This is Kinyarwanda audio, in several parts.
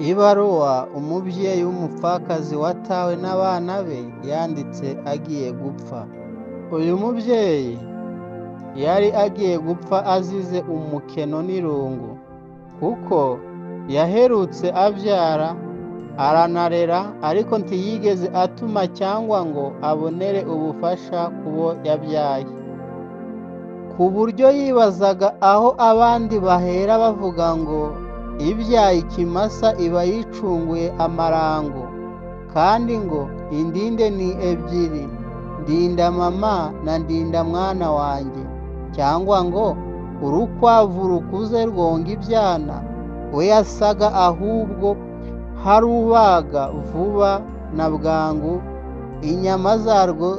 Ibaruwa umuvyeyi w'umupfakazi watawe n'abana be yanditse agiye gupfa. Uyu muvyeyi yari agiye gupfa azize umukeno n'irungu, kuko yaherutse avyara aranarera, ariko ntiyigeze atuma cyangwa ngo abonere ubufasha kubo yabyaye, ku buryo yibazaga aho abandi bahera bavuga ngo ibyaye ikimasa iba yicunguye amarango, kandi ngo indinde ni ebyiri, ndinda mama na ndinda mwana wanjye, cyangwa ngo urukwavu rukuze rwonga ibyana. We yasaga ahubwo harubaga vuba na bwangu inyama zarwo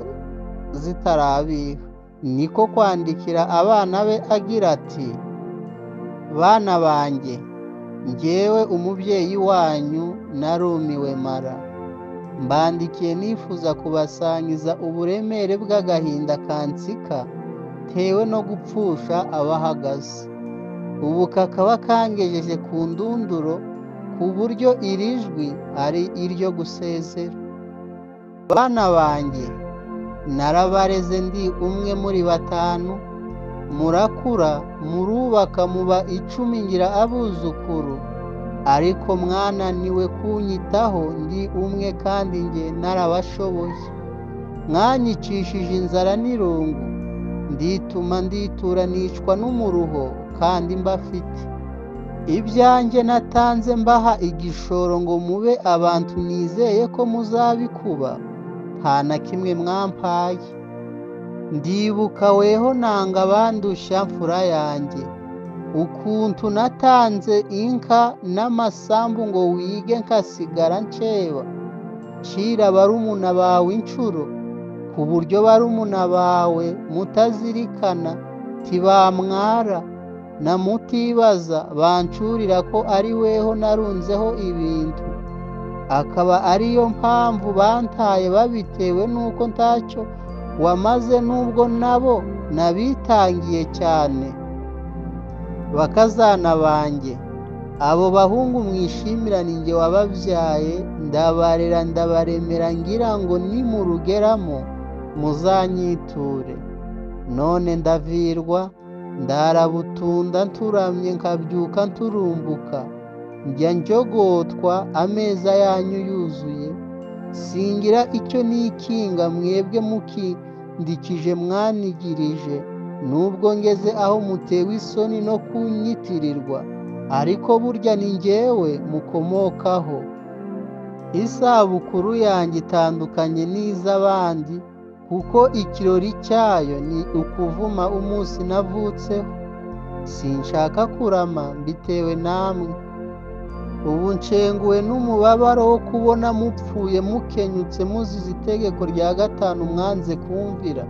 zitarabiha. Niko kwandikira abana be agira ati, bana banjye, njyewe umubyeyi wanyu narumiwe mara, mbandikiye nifuza kubasangiza uburemere bw'agahinda kansika tewe no gupfusha abahagaze. Ubu kakaba kangejeje ku ndunduro, ku buryo iri jwi ari iryo gusezera. Bana banjye, narabareze ndi umwe muri batanu, murakura murubaka muba 10 ngira abuzukuru, ariko mwananiwe kunyitaho ndi umwe kandi nge narabashoboye. Mwanyicishije inzara n'irungu, ndituma nditura nicwa n'umuruho kandi mbafite. Ibyanjye natanze mbaha igishoro ngo mube abantu nizeye ko muzabikuba, nta na kimwe mwampaye. Ndibuka weho nanga bandusha mfura yanjye, ukuntu natanze inka n'amasambu ngo wige nkasigara nceba, cira barumuna bawe incuro, ku buryo barumuna bawe mutazirikana tibamwara na mutibaza bancurira ko ari weho narunzeho ibintu, akaba ariyo mpamvu bantaye babitewe nuko ntacyo wamaze, nubwo nabo nabitangiye cyane. Bakazana banjye, abo bahungu mwishimira ninjye wababyaye, ndabarera ndabaremera ngira ngo nimurugeramo muzanyiture. None ndavirwa, ndarabutunda nturamye nkabyuka nturumbuka, njya njogotwa ameza yanyu yuzuye, singira icyo nikinga mwebwe mukindikije mwanigirije, nubwo ngeze aho mutewe isoni no kunyitirirwa, ariko burya ni njyewe mukomokaho. Isabukuru yanjye itandukanye n'iz'abandi, kuko ikirori cyayo ni ukuvuma umunsi navutseho. Sinshaka kurama mbitewe namwe, ubu nshenguwe n'umubabaro wo kubona mupfuye mukenyutse muzize itegeko rya 5 mwanze kumvira.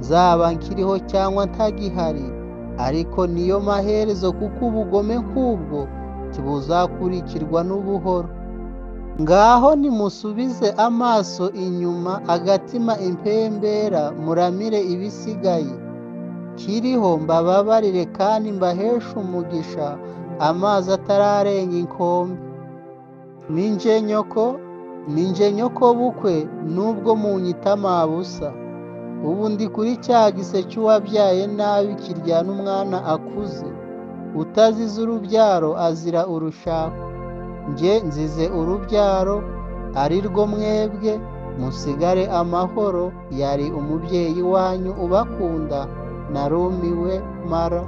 Zaba nkiriho cyangwa ntagihari, ariko niyo maherezo, kuko ubugome nk'ubwo tibuzakurikirwa n'ubuhoro. Ngaho nimusubize amaso inyuma, agatima impembera, muramire ibisigaye. Kiriho mbababarire kandi mbahesha umugisha, amazi atararenga inkombe. Ninje nyoko bukwe, nubwo munyita mabusa. Ubu ndi kuri cya gise cy'uwabyaye nabi kiryana umwana akuze, utazize urubyaro azira urushako. Nje nzize urubyaro, ari rwo mwebwe, musigare amahoro. Yari umubyeyi wanyu ubakunda, narumiwe mara.